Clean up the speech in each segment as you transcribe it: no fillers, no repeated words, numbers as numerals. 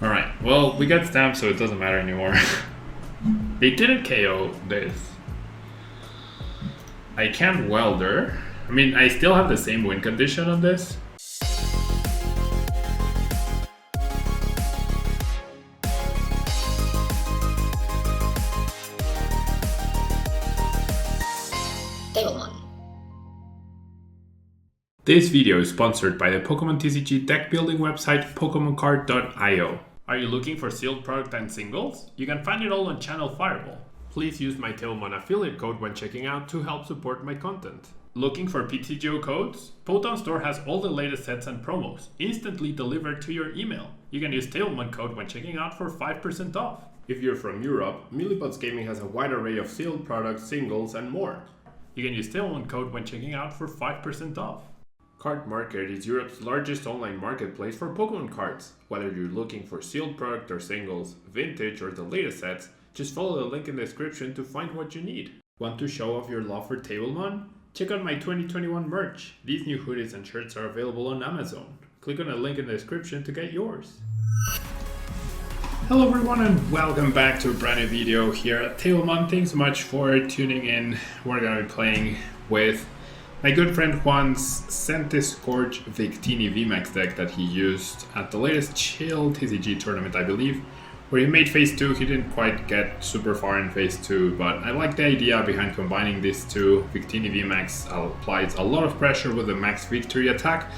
Alright, well, we got stamped, so it doesn't matter anymore. They didn't KO this. I can't welder. I mean, I still have the same win condition on this. This video is sponsored by the Pokemon TCG deck building website PokemonCard.io. Are you looking for sealed product and singles? You can find it all on Channel Fireball. Please use my Tailmon affiliate code when checking out to help support my content. Looking for PTGO codes? Potown Store has all the latest sets and promos, instantly delivered to your email. You can use Tailmon code when checking out for 5% off. If you're from Europe, Millipots Gaming has a wide array of sealed products, singles, and more. You can use Tailmon code when checking out for 5% off. Card Market is Europe's largest online marketplace for Pokemon cards. Whether you're looking for sealed product or singles, vintage or the latest sets, just follow the link in the description to find what you need. Want to show off your love for Tablemon? Check out my 2021 merch. These new hoodies and shirts are available on Amazon. Click on the link in the description to get yours. Hello everyone and welcome back to a brand new video here at Tablemon. Thanks so much for tuning in. We're going to be playing with my good friend Juan's CENTISKORCH VICTINI VMAX deck that he used at the latest Chill TCG tournament, I believe, where he made phase 2. He didn't quite get super far in phase 2, but I like the idea behind combining these two. VICTINI VMAX applies a lot of pressure with the max victory attack,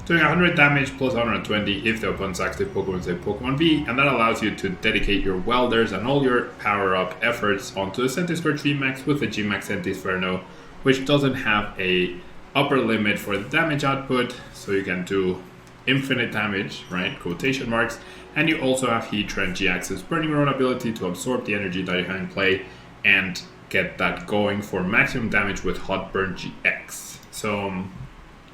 doing 100 damage plus 120 if the opponent's active Pokemon is a Pokemon V, and that allows you to dedicate your welders and all your power-up efforts onto the CENTISKORCH VMAX with the Gmax Centisferno, which doesn't have a upper limit for the damage output, so you can do infinite damage, right, quotation marks, and you also have Heatran GX's Burning Rod ability to absorb the energy that you have in play and get that going for maximum damage with Hot Burn GX. So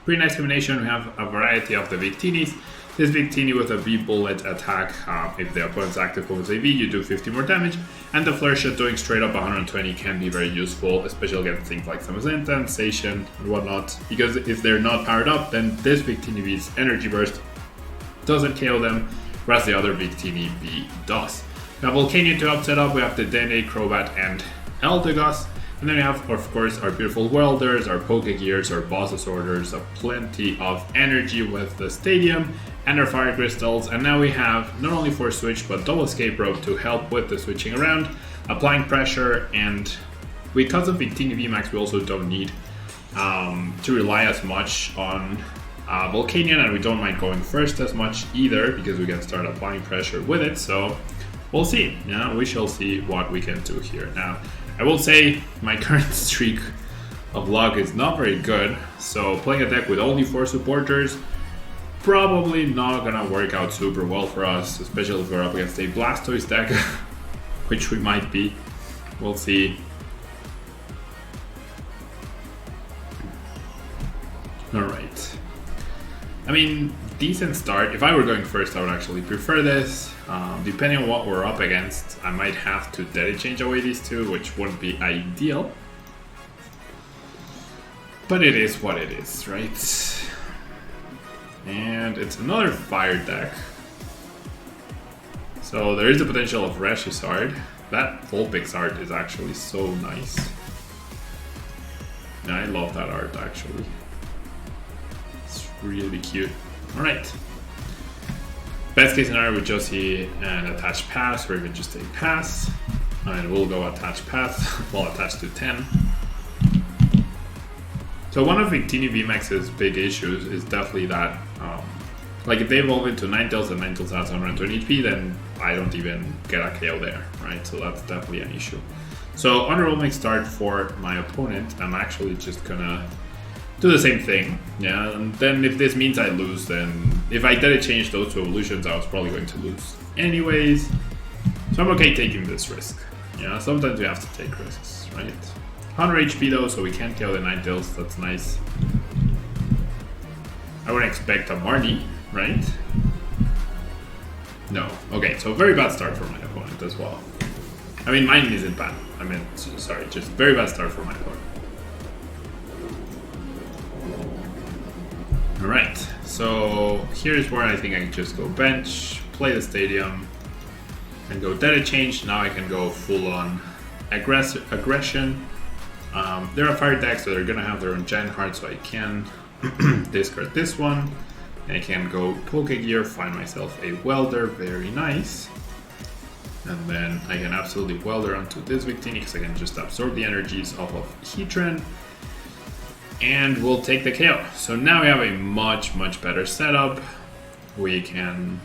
pretty nice combination. We have a variety of the Victinis. This Victini with a V-Bullet attack, if the opponent's active Pokemon is a V, you do 50 more damage, and the Flare Shot doing straight up 120 can be very useful, especially against things like Samazenta and Station and whatnot, because if they're not powered up, then this Victini V's Energy Burst doesn't KO them, whereas the other Victini V does. We have Volcanion to help set up, we have the Dene, Crobat, and Eldegoss. And then we have, of course, our beautiful welders, our Pokegears, our Boss's Orders, plenty of energy with the Stadium, and our Fire Crystals. And now we have not only Force Switch, but Double Escape Rope to help with the switching around, applying pressure, and because of VICTINI VMAX, we also don't need to rely as much on Volcanion, and we don't mind going first as much either, because we can start applying pressure with it. So we'll see. Yeah, we shall see what we can do here. Now, I will say my current streak of luck is not very good, so playing a deck with only 4 supporters probably not gonna work out super well for us, especially if we're up against a Blastoise deck, which we might be. We'll see. Alright. I mean, decent start. If I were going first, I would actually prefer this. Depending on what we're up against, I might have to change away these two, which wouldn't be ideal. But it is what it is, right? And it's another fire deck. So there is the potential of Reshisard. That Vulpix art is actually so nice. Yeah, I love that art actually. It's really cute. Alright. Best case scenario with Josie and attach pass, or even just a pass. And we'll go attach pass, well attached to 10. So one of VICTINI VMAX's big issues is definitely that, like if they evolve into Ninetales and Ninetales has 120 HP, then I don't even get a KO there, right? So that's definitely an issue. So underwhelming start for my opponent. I'm actually just gonna do the same thing, yeah, and then if this means I lose, then if I did change those two evolutions, I was probably going to lose anyways. So I'm okay taking this risk. Yeah, sometimes we have to take risks, right? 100 HP though, so we can't kill the Ninetales, that's nice. I wouldn't expect a Marnie, right? No. Okay, so very bad start for my opponent as well. I mean, mine isn't bad. I mean, sorry, just very bad start for my opponent. Alright, so here's where I think I can just go bench, play the stadium, and go Dead Change. Now I can go full on aggression. There are fire decks that are gonna have their own giant heart, so I can discard this one. And I can go Pokegear, find myself a Welder, very nice. And then I can absolutely Welder onto this Victini because I can just absorb the energies off of Heatran. And we'll take the KO. So now we have a much better setup. We can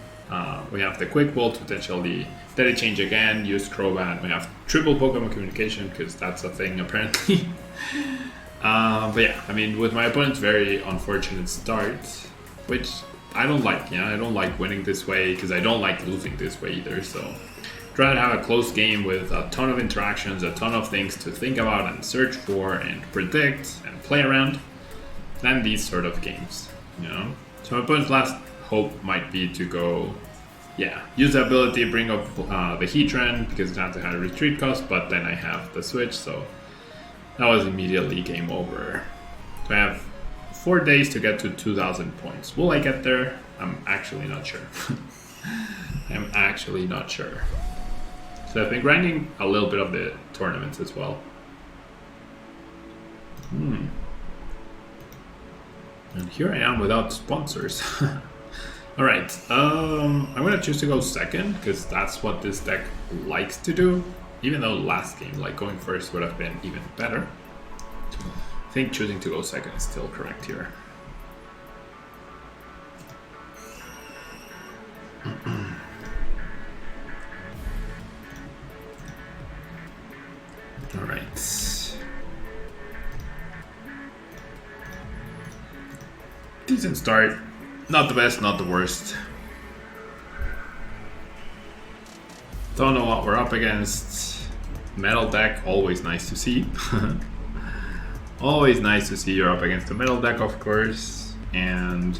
we have the Quick Ball to potentially Dead Change again, use Crobat. We have triple Pokemon communication because that's a thing apparently. But yeah, I mean, with my opponent's very unfortunate start, which I don't like. Yeah, I don't like winning this way because I don't like losing this way either. So try to have a close game with a ton of interactions, a ton of things to think about and search for and predict and play around than these sort of games, you know? So my opponent's last hope might be to go, yeah, use the ability to bring up the Heatran because it has a high retreat cost, but then I have the switch, so that was immediately game over. So I have 4 days to get to 2,000 points. Will I get there? I'm actually not sure. I'm actually not sure. So I've been grinding a little bit of the tournaments as well. And here I am without sponsors. Alright, I'm gonna choose to go second because that's what this deck likes to do. Even though last game, like going first would have been even better. I think choosing to go second is still correct here. Alright. Decent start. Not the best, not the worst. Don't know what we're up against. Metal deck, always nice to see. Always nice to see you're up against a metal deck, of course. And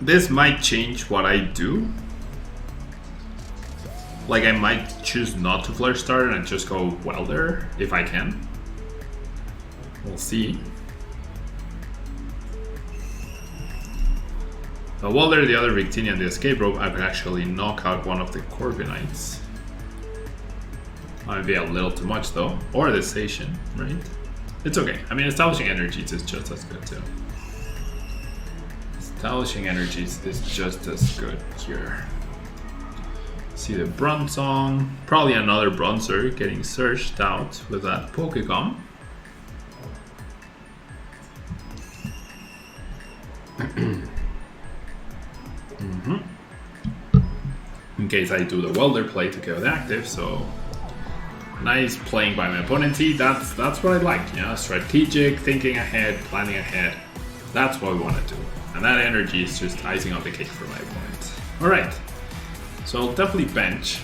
this might change what I do. Like, I might choose not to Flare Starter and just go Welder if I can. We'll see. A Welder, the other Victini, and the Escape Rope, I could actually knock out one of the Corviknights. Might be a little too much though. Or the Station, right? It's okay. I mean, Establishing Energies is just as good too. Establishing Energies is just as good here. See the Bronzong. Probably another Bronzer getting searched out with that Pokecom. In case I do the Welder play to kill the active, so nice playing by my opponent. See, that's what I like, you know, strategic, thinking ahead, planning ahead. That's what we want to do. And that energy is just icing on the cake for my opponent. Alright, so I'll definitely bench.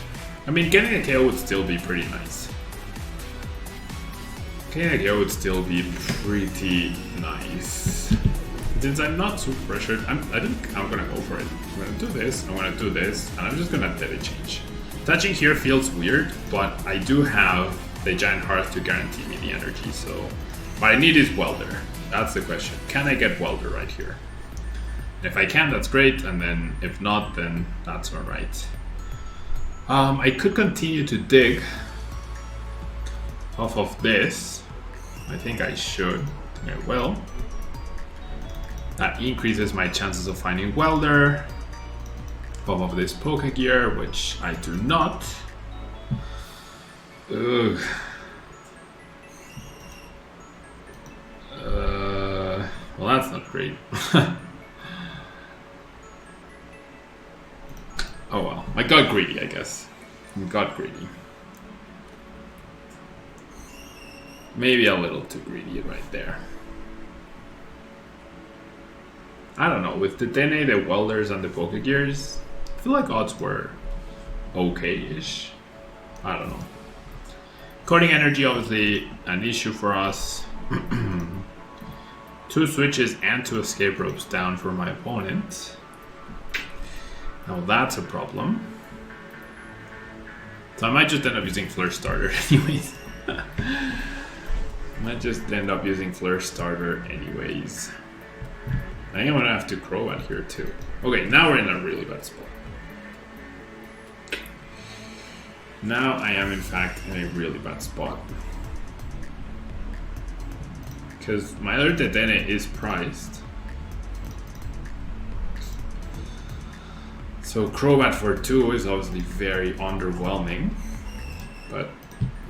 I mean, getting a KO would still be pretty nice. Getting a KO would still be pretty nice. Since I'm not super pressured, I think I'm gonna go for it. I'm gonna do this, I'm gonna do this, and I'm just gonna Dead Change. Touching here feels weird, but I do have the Giant Hearth to guarantee me the energy, so what I need is Welder. That's the question. Can I get Welder right here? And if I can, that's great, and then if not, then that's alright. I could continue to dig off of this. I think I should. I will. That increases my chances of finding Welder off of this Pokegear, which I do not. Ugh. Well, that's not great. Oh well, I got greedy, I guess. I got greedy. Maybe a little too greedy right there. I don't know, with the Dene, the Welders, and the Pokegears, I feel like odds were okay-ish. I don't know. Coding energy, obviously, an issue for us. 2 switches and 2 escape ropes down for my opponent. Now that's a problem. So I might just end up using Flare Starter anyways. Might just end up using Flare Starter anyways. I think I'm gonna have to Crobat here too. Okay, now we're in a really bad spot. Now I am in fact in a really bad spot. Because my other Dedenne is priced. So Crobat for 2 is obviously very underwhelming. But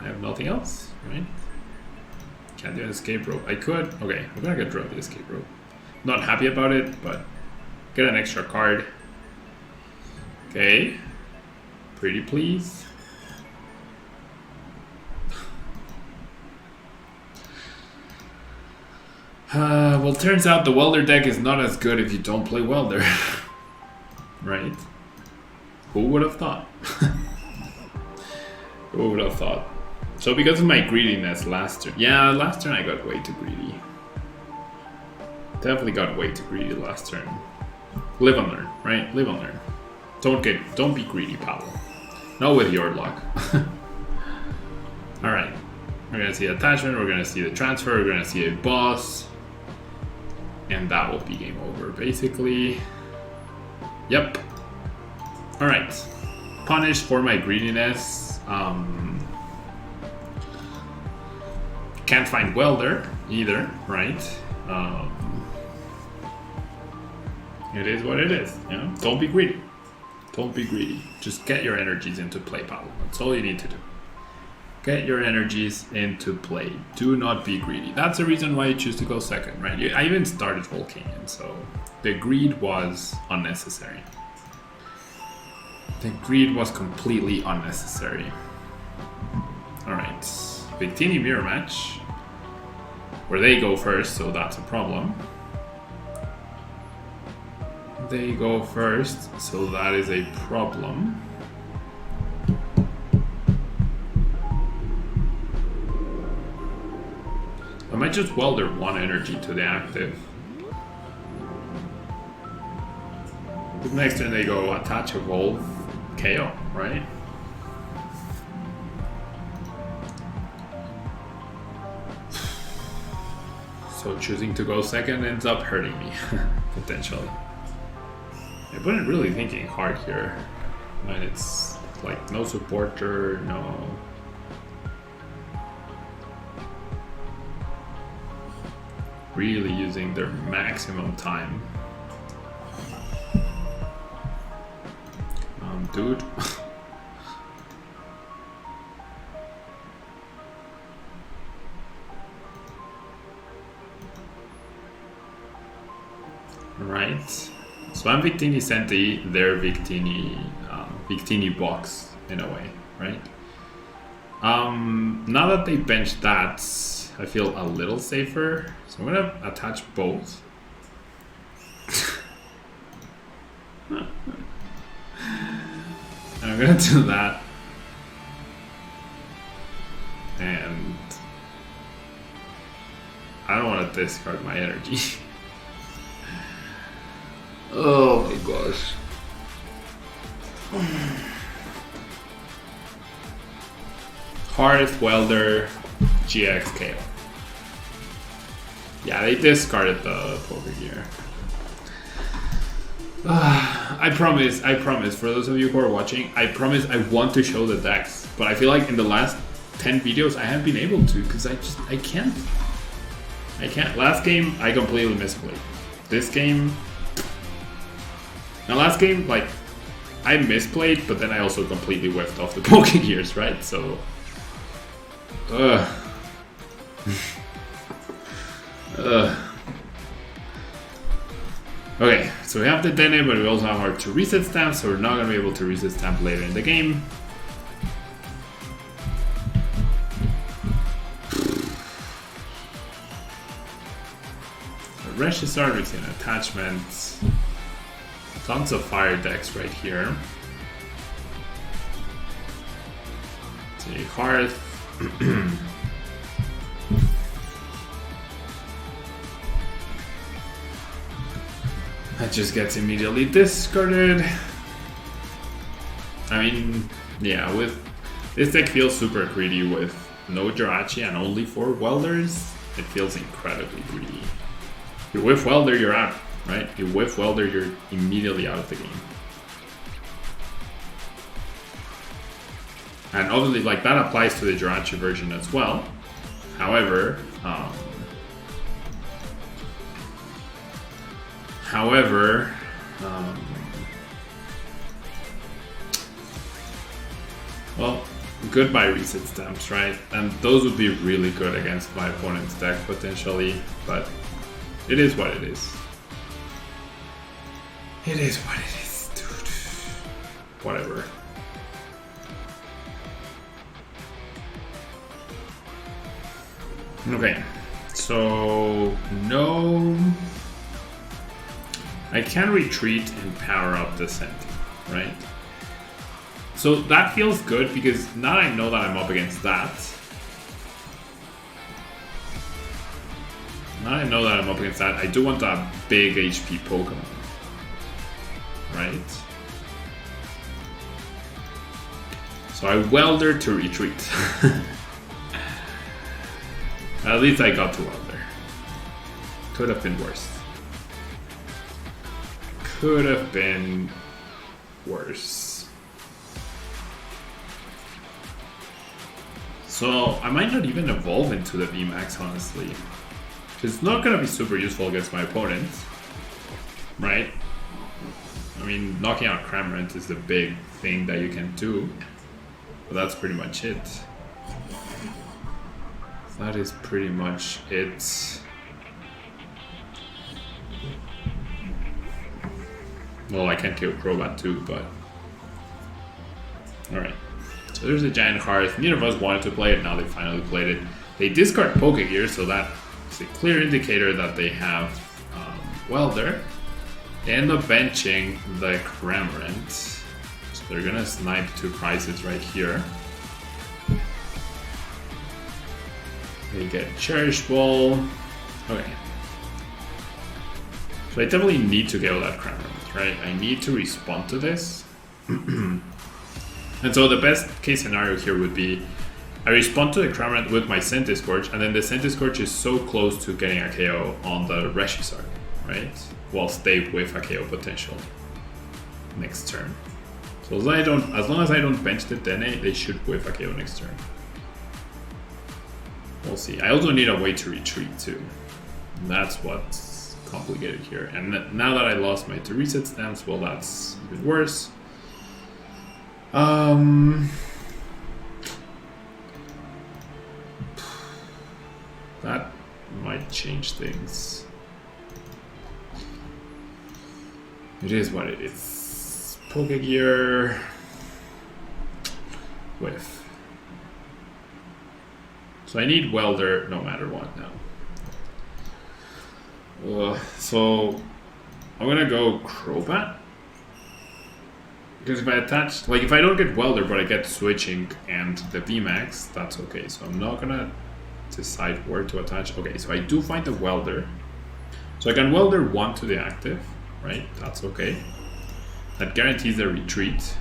I have nothing else, right? Can't do an escape rope. I could. Okay, I'm gonna get rid of the escape rope. Not happy about it, but get an extra card. Okay. Pretty please. Well, turns out the Welder deck is not as good if you don't play Welder. Right? Who would have thought? Who would have thought? So because of my greediness last turn. Yeah, last turn I got way too greedy. Definitely got way too greedy last turn. Live and learn, right? Live and learn. Don't be greedy, Pablo. Not with your luck. Alright. We're gonna see attachment, we're gonna see the transfer, we're gonna see a boss. And that will be game over, basically. Yep. Alright. Punished for my greediness. Can't find Welder either, right? It is what it is, you know? Don't be greedy. Don't be greedy. Just get your energies into play, Pablo. That's all you need to do. Get your energies into play. Do not be greedy. That's the reason why you choose to go second, right? I even started Volcanion, so the greed was unnecessary. The greed was completely unnecessary. Alright. Victini VMAX. Where they go first, so that's a problem. They go first, so that is a problem. I might just welder 1 energy to the active. The next turn they go attach, evolve, KO, right? So choosing to go second ends up hurting me, potentially. I wasn't really thinking hard here. And it's like no supporter, no... Really using their maximum time. Dude. Right. So I'm Victini Senti, they're Victini box in a way, right? Now that they benched that, I feel a little safer. So I'm gonna attach both. I'm gonna do that. And I don't want to discard my energy. Oh my gosh. Hearth, Welder, GX, KO. Yeah, they discarded the poker gear. I promise, for those of you who are watching, I promise I want to show the decks. But I feel like in the last 10 videos I haven't been able to because I can't. Last game, I completely misplayed. This game... Now last game, like, I misplayed, but then I also completely whiffed off the poker gears, right? So... Okay, so we have the Dene, but we also have our 2 reset stamps, so we're not going to be able to reset stamp later in the game. Registrar with an attachment. Tons of fire decks right here. See, Hearth. That just gets immediately discarded. I mean, yeah, with this deck feels super greedy with no Jirachi and only 4 Welders. It feels incredibly greedy. You whiff Welder, you're out, right? You whiff Welder, you're immediately out of the game. And obviously, like, that applies to the Jirachi version as well. However, well, goodbye reset stamps, right? And those would be really good against my opponent's deck potentially, but it is what it is. It is what it is, dude. Whatever. Okay, so no, I can retreat and power up the Senti, right? So that feels good because now I know that I'm up against that. Now I know that I'm up against that. I do want that big HP Pokemon, right? So I Welder to retreat. At least I got to Welder. Could have been worse. Could have been worse. So I might not even evolve into the VMAX, honestly. It's not going to be super useful against my opponent, right? I mean, knocking out Cramorant is the big thing that you can do, but that's pretty much it. That is pretty much it. Well, I can kill Crobat too, but... Alright. So there's a Giant Hearth. Neither of us wanted to play it, now they finally played it. They discard Pokegear, so that is a clear indicator that they have Welder. They end up benching the Cramorant. So they're gonna snipe 2 prizes right here. They get Cherish Ball. Okay. So I definitely need to get all that Cramorant, right? I need to respond to this. And so the best case scenario here would be I respond to the Cramorant with my Centiskorch, and then the Centiskorch is so close to getting a KO on the Reshisar, right? While stay with a KO potential next turn. So as long as I don't bench the Dene, they should whiff a KO next turn. We'll see. I also need a way to retreat too. That's what's complicated here. And now that I lost my 2 reset stamps, well, that's even worse. That might change things. It is what it is. Pokegear. Whiff. So I need Welder no matter what now. So I'm gonna go Crobat. Because if I attach, like if I don't get Welder but I get Switching and the VMAX, that's okay. So I'm not gonna decide where to attach. Okay, so I do find the Welder. So I can Welder 1 to the active, right? That's okay. That guarantees a retreat.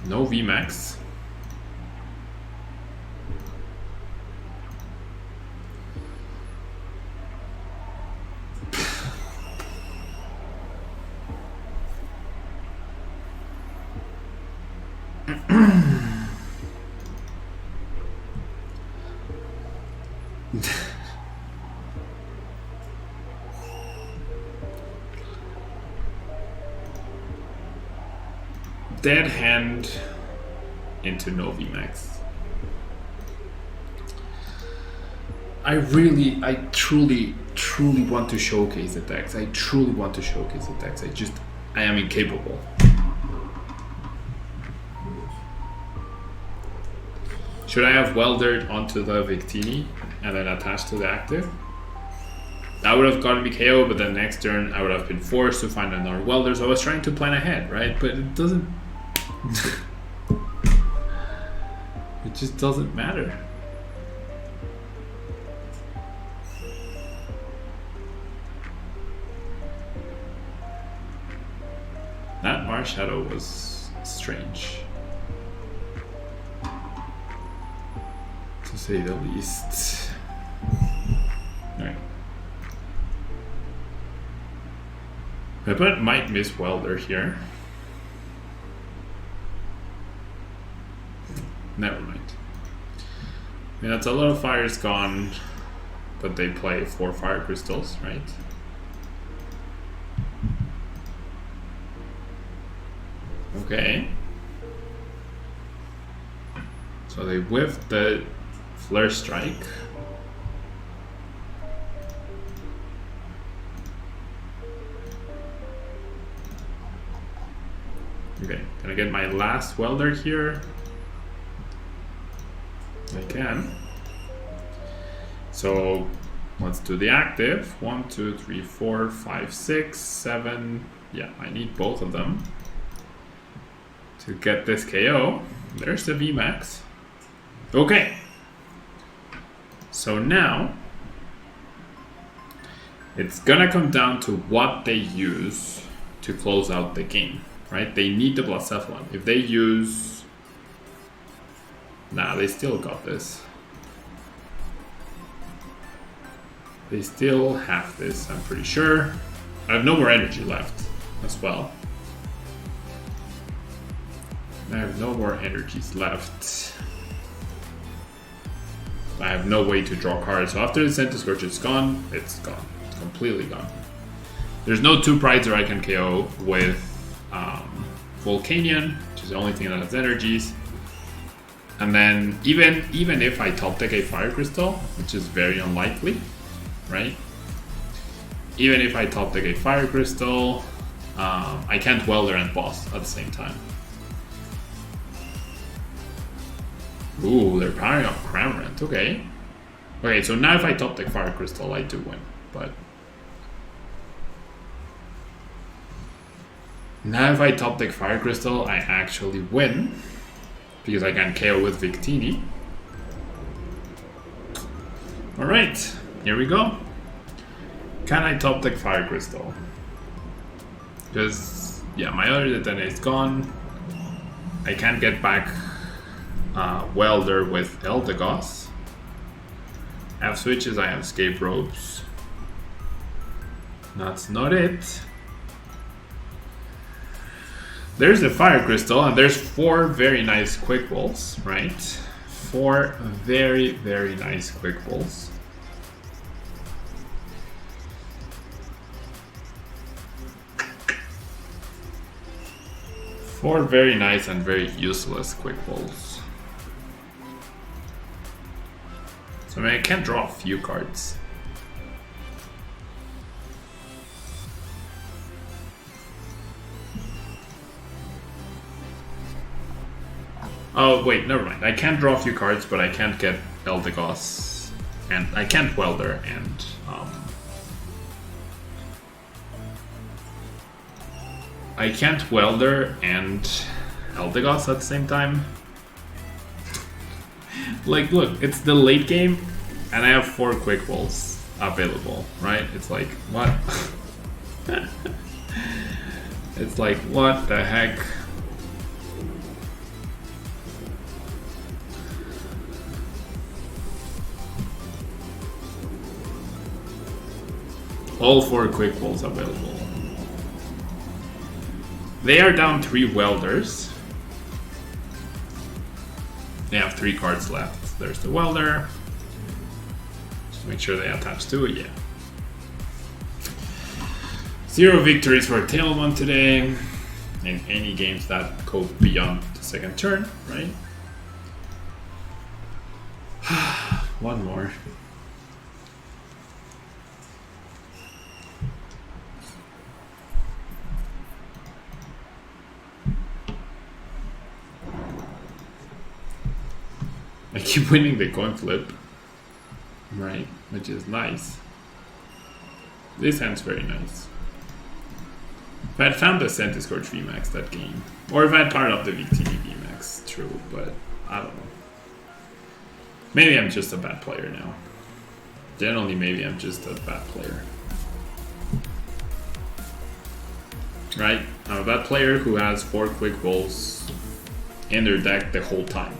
No VMAX. Dead hand into no VMAX. I truly want to showcase the decks. I truly want to showcase the decks. I am incapable. Should I have Weldered onto the Victini and then attached to the active? That would have gotten me KO, but then next turn I would have been forced to find another Welder, so I was trying to plan ahead, right? But it doesn't... it just doesn't matter. That Marshadow was strange, to say the least. Alright. My opponent might miss Welder here. Never mind. I mean, that's a lot of fires gone, but they play 4 fire crystals, right? Okay. So they whiffed the Flare Strike. Okay, can I get my last welder here? I can. So let's do the active. 1, 2, 3, 4, 5, 6, 7. Yeah, I need both of them to get this KO. There's the VMAX. Okay. So now it's gonna come down to what they use to close out the game, right? They need the Blacephalon. If they use... Nah, they still got this. They still have this, I'm pretty sure. I have no more energy left as well. I have no more energies left. I have no way to draw cards. So after the Centiskorch is gone, it's gone. It's completely gone. There's no 2 Prizer I can KO with Volcanion, which is the only thing that has energies. And then even if I top deck a Fire Crystal, which is very unlikely, right? Even if I top deck a Fire Crystal, I can't Welder and Boss at the same time. Ooh, they're powering up Cramorant, okay. Okay, so now if I top deck Fire Crystal, I do win, but... Now if I top deck Fire Crystal, I actually win. Because I can KO with Victini. Alright, here we go. Can I top deck Fire Crystal? Because, yeah, my other Detona is gone. I can't get back Welder with Eldegoss. I have switches, I have escape ropes. That's not it. There's the Fire Crystal, and there's 4 very nice Quick Balls, right? 4 very, very nice Quick Balls. Four very nice and very useless Quick Balls. So I mean, I can draw a few cards. Oh wait, never mind. I can draw a few cards, but I can't get Eldegoss, and I can't Welder and I can't Welder and Eldegoss at the same time. Like, look, it's the late game, and I have 4 Quick Balls available, right? It's like, what? It's like, what the heck? All 4 Quick Balls available. They are down 3 Welders. They have 3 cards left. There's the Welder. Just make sure they attach to it, yeah. 0 victories for Tailmon today. In any games that go beyond the second turn, right? One more. I keep winning the coin flip, right? Which is nice. This hand's very nice. If I had found the CENTISKORCH VMAX that game, or if I had powered up the VICTINI VMAX, true, but I don't know. Maybe I'm just a bad player now. Generally, maybe I'm just a bad player. Right? I'm a bad player who has 4 Quick Balls in their deck the whole time.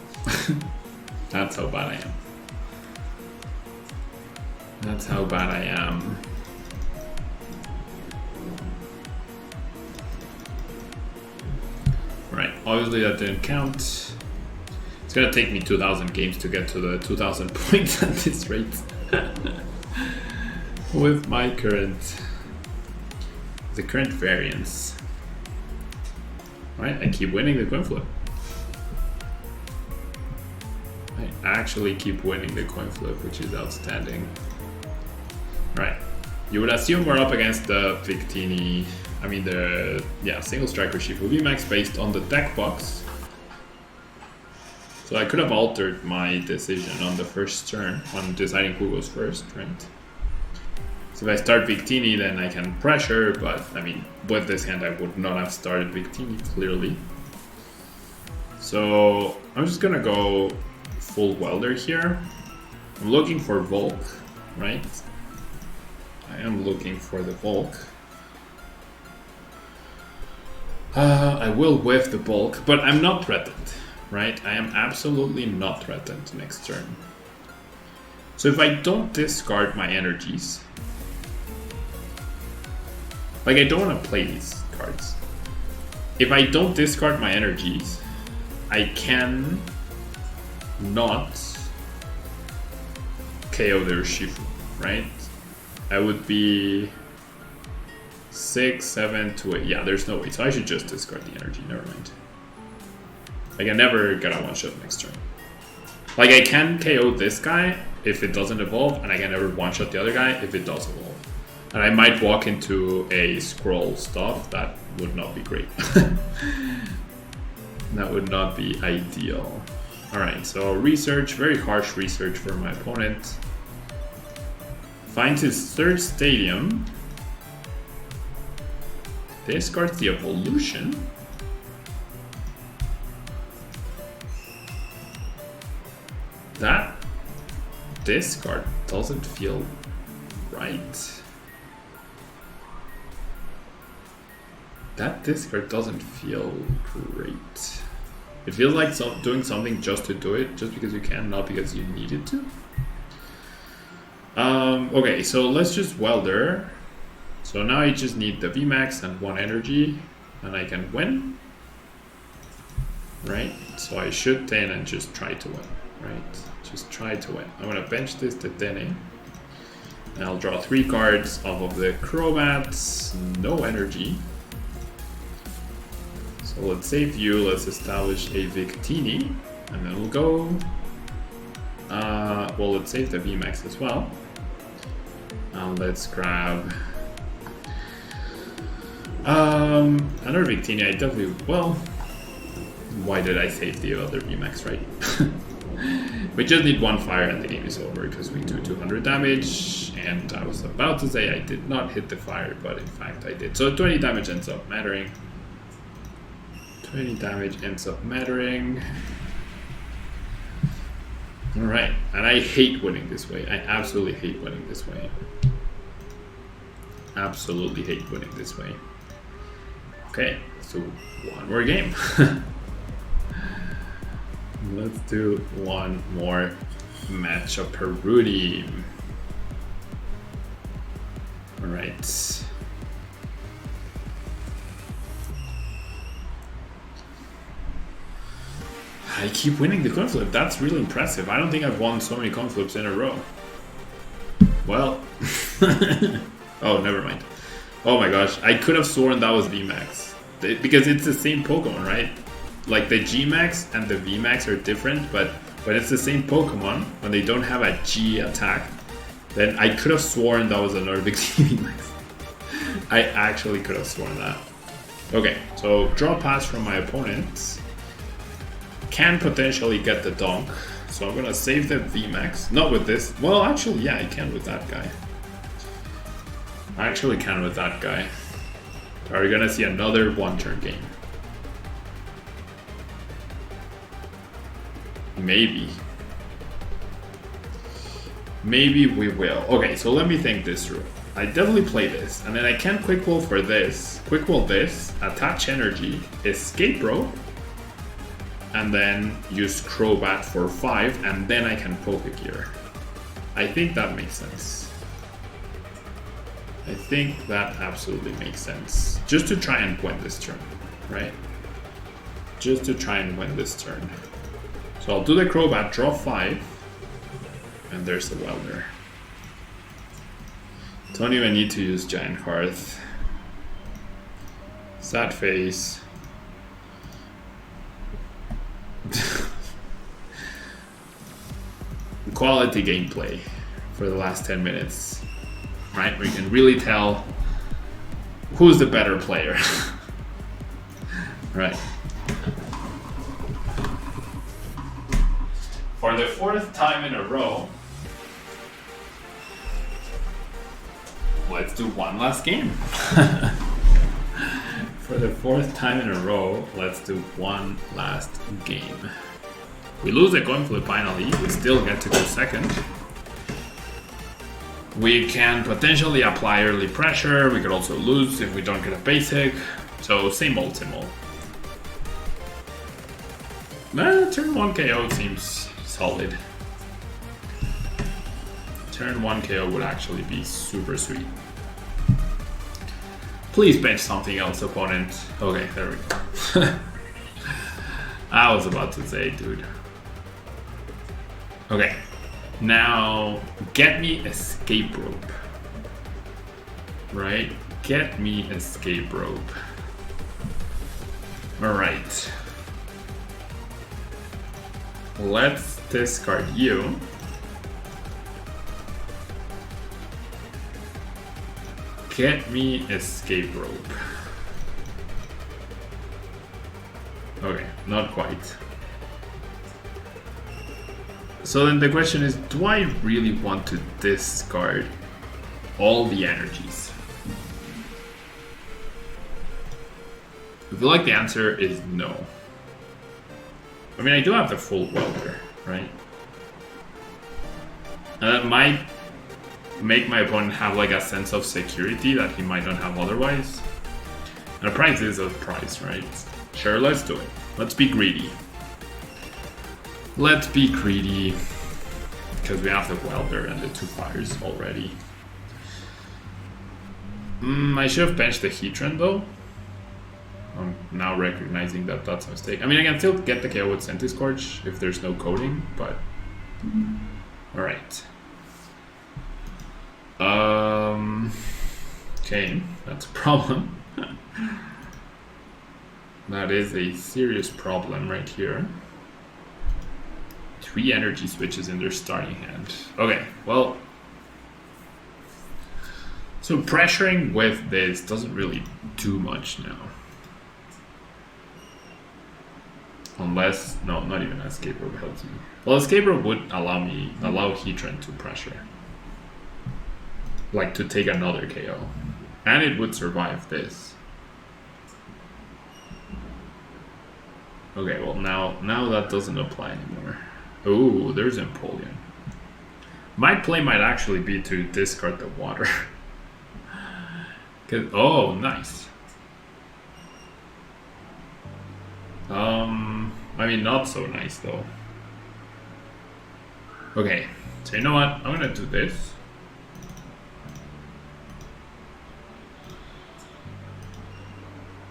That's how bad I am. That's how bad I am. Right, obviously that didn't count. So It's gonna take me 2,000 games to get to the 2,000 points at this rate. With my current variance. Right, I keep winning the coin flip. I actually keep winning the coin flip, which is outstanding. Right, you would assume we're up against the Victini, I mean the single striker Shifu VMAX based on the deck box. So I could have altered my decision on the first turn on deciding who goes first, right? So if I start Victini, then I can pressure, but I mean, with this hand I would not have started Victini, clearly. So I'm just gonna go full welder here. I'm looking for Volk, right? I am looking for the Volk. I will whiff the bulk, but I'm not threatened, right? I am absolutely not threatened next turn. So if I don't discard my energies, like I don't want to play these cards. If I don't discard my energies, I can not KO their Shifu, right? I would be 6, 7 to 8. Yeah, there's no way. So I should just discard the energy. Never mind. I can never get a one-shot next turn. Like I can KO this guy if it doesn't evolve, and I can never one-shot the other guy if it does evolve. And I might walk into a scroll stuff. That would not be great. That would not be ideal. Alright, so research, very harsh research for my opponent. Finds his third stadium. Discards the evolution. That discard doesn't feel right. That discard doesn't feel great. It feels like doing something just to do it, just because you can, not because you needed to. Okay, so let's just welder. So now I just need the VMAX and 1 energy, and I can win. Right? So I should 10 and just try to win. Right? Just try to win. I'm gonna bench this to 10. And I'll draw 3 cards off of the Chromats. No energy. So let's save you, let's establish a Victini, and then we'll go, well, let's save the VMAX as well. Let's grab another Victini. I definitely, well, why did I save the other VMAX, right? We just need 1 fire and the game is over because we do 200 damage, and I was about to say I did not hit the fire, but in fact I did. So 20 damage ends up mattering. 20 damage ends up mattering. Alright, and I hate winning this way. I absolutely hate winning this way. Absolutely hate winning this way. Okay, so 1 more game. Let's do 1 more matchup per Rudy. Alright. I keep winning the coin flip. That's really impressive. I don't think I've won so many coin flips in a row. Well. Oh, never mind. Oh my gosh. I could have sworn that was VMAX. Because it's the same Pokemon, right? Like the Gmax and the VMAX are different, but it's the same Pokemon. When they don't have a G attack, then I could have sworn that was another Victini VMAX. I actually could have sworn that. Okay, so draw pass from my opponent. Can potentially get the donk, so I'm gonna save the VMAX. Not with this. Well, actually, yeah, I can with that guy. I actually can with that guy. Are we gonna see another 1-turn game? Maybe. Maybe we will. Okay, so let me think this through. I definitely play this, and then I can quick roll for this, quick roll this, attach energy, escape rope, and then use Crobat for 5, and then I can Pokegear. I think that makes sense. I think that absolutely makes sense. Just to try and win this turn, right? Just to try and win this turn. So I'll do the Crobat, draw 5, and there's the Welder. Don't even need to use Giant Hearth. Sad face. Quality gameplay for the last 10 minutes, right? We can really tell who's the better player. Right. For the 4th time in a row, let's do one last game. For the 4th time in a row, let's do one last game. We lose a coin flip finally, we still get to go second. We can potentially apply early pressure, we could also lose if we don't get a basic. So same old, same old. Turn 1 KO seems solid. Turn 1 KO would actually be super sweet. Please bench something else, opponent. Okay, there we go. I was about to say, dude. Okay, now get me escape rope. Right? Get me escape rope. Alright. Let's discard you. Get me escape rope. Okay, not quite. So then the question is, do I really want to discard all the energies? I feel like the answer is no. I mean, I do have the full Welder, right? And that might make my opponent have like a sense of security that he might not have otherwise. And a prize is a prize, right? Sure, let's do it. Let's be greedy. Let's be greedy. Because we have the Welder and the 2 fires already. I should have benched the Heatran though. I'm now recognizing that that's a mistake. I mean, I can still get the KO with CENTISKORCH if there's no coding, but... Alright. Okay, that's a problem. That is a serious problem right here. 3 energy switches in their starting hand. Okay, well... So pressuring with this doesn't really do much now. Unless, no, not even escape rope helps me. Well, escape rope would allow Heatran to pressure. Like to take another KO. And it would survive this. Okay, well now that doesn't apply anymore. Oh, there's Empoleon. My play might actually be to discard the water. Oh, nice. I mean, not so nice though. Okay, so you know what? I'm gonna do this.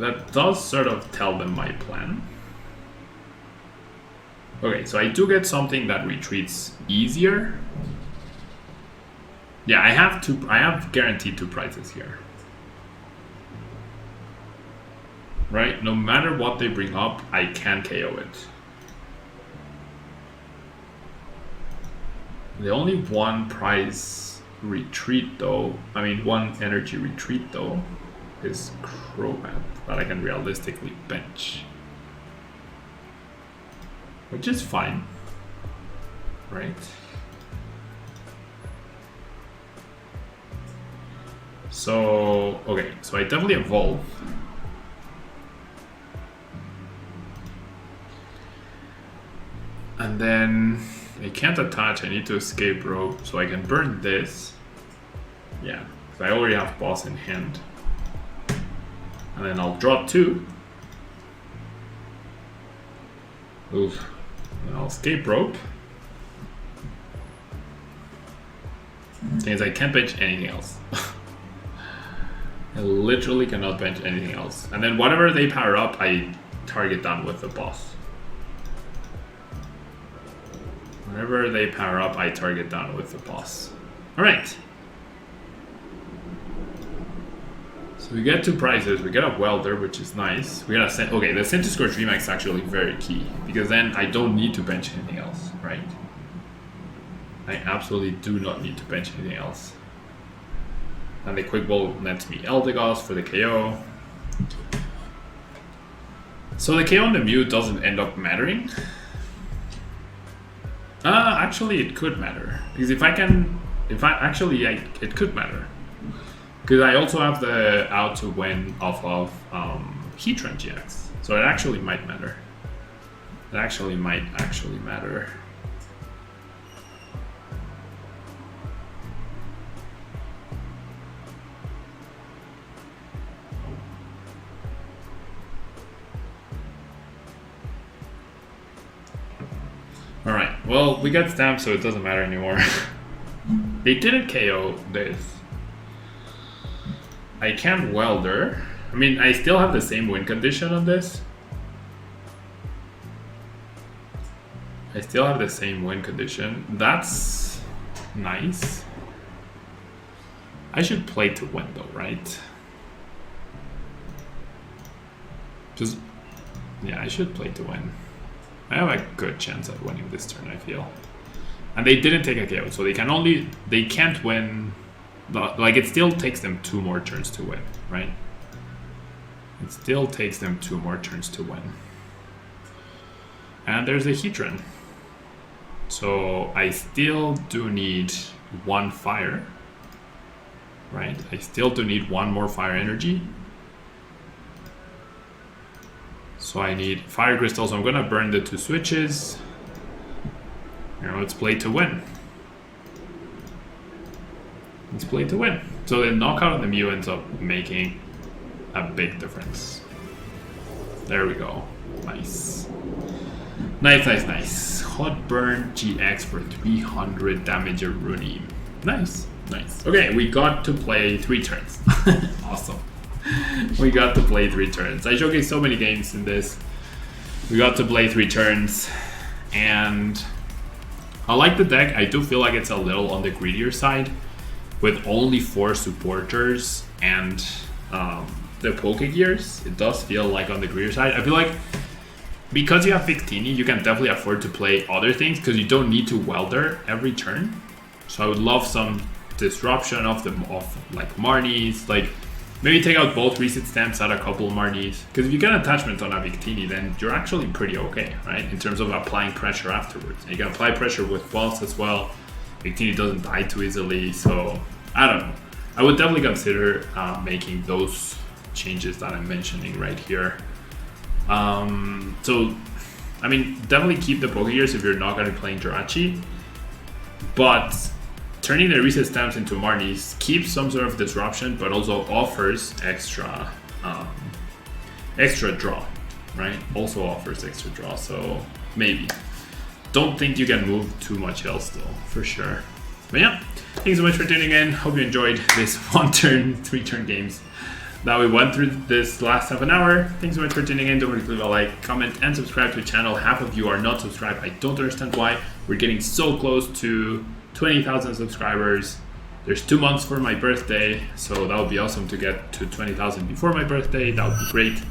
That does sort of tell them my plan. Okay, so I do get something that retreats easier. Yeah, I have guaranteed 2 prizes here. Right? No matter what they bring up, I can KO it. The only 1 prize retreat though, I mean 1 energy retreat though, is Crobat that I can realistically bench. Which is fine. Right? So, okay, so I definitely evolve. And then I can't attach, I need to escape rope, so I can burn this. Yeah, because I already have boss in hand. And then I'll draw 2. Oof. And I'll escape rope. Thing is, I can't bench anything else. I literally cannot bench anything else. And then whatever they power up, I target down with the boss. Whenever they power up, I target down with the boss. Alright. So we get 2 prizes. We get a welder, which is nice. We got a okay, the CENTISKORCH VMAX is actually very key, because then I don't need to bench anything else, right? I absolutely do not need to bench anything else. And the quick ball nets me Eldegoss for the KO. So the KO on the Mew doesn't end up mattering. Actually it could matter. Because it could matter. Because I also have the out to win off of Heatran GX. So it actually might matter. It actually might matter. Alright, well, we got stamped, so it doesn't matter anymore. They didn't KO this. I can't welder. I mean, I still have the same win condition on this. I still have the same win condition. That's nice. I should play to win though, right? Just, yeah, I should play to win. I have a good chance at winning this turn, I feel. And they didn't take a KO, so they can't win. Like, it still takes them 2 more turns to win, right? It still takes them 2 more turns to win. And there's a Heatran. So I still do need 1 fire, right? I still do need 1 more fire energy. So I need fire crystals. I'm gonna burn the 2 switches. Now let's play to win. Let's play to win. So the knockout on the Mew ends up making a big difference. There we go. Nice. Nice, nice, nice. Hot Burn GX for 300 damage a Rooney. Nice, nice. Okay, we got to play 3 turns. Awesome. We got to play 3 turns. I showcased so many games in this. We got to play 3 turns. And I like the deck. I do feel like it's a little on the greedier side, with only 4 supporters and the Pokegears. It does feel like on the greedier side. I feel like because you have Victini, you can definitely afford to play other things, because you don't need to welder every turn. So I would love some disruption of like Marnies, like maybe take out both reset stamps, add a couple Marnies. Because if you get attachment on a Victini, then you're actually pretty okay, right? In terms of applying pressure afterwards. And you can apply pressure with Pulse as well. Victini doesn't die too easily, so I don't know. I would definitely consider making those changes that I'm mentioning right here. So, I mean, definitely keep the Pokegears if you're not going to be playing Jirachi, but turning the reset stamps into Marnies keeps some sort of disruption, but also offers extra draw, right? Also offers extra draw, so maybe. Don't think you can move too much else though, for sure. But yeah, thanks so much for tuning in. Hope you enjoyed this 1-turn, 3-turn games that we went through this last half an hour. Thanks so much for tuning in. Don't forget to leave a like, comment, and subscribe to the channel. Half of you are not subscribed. I don't understand why. We're getting so close to 20,000 subscribers. There's 2 months for my birthday, so that would be awesome to get to 20,000 before my birthday. That would be great.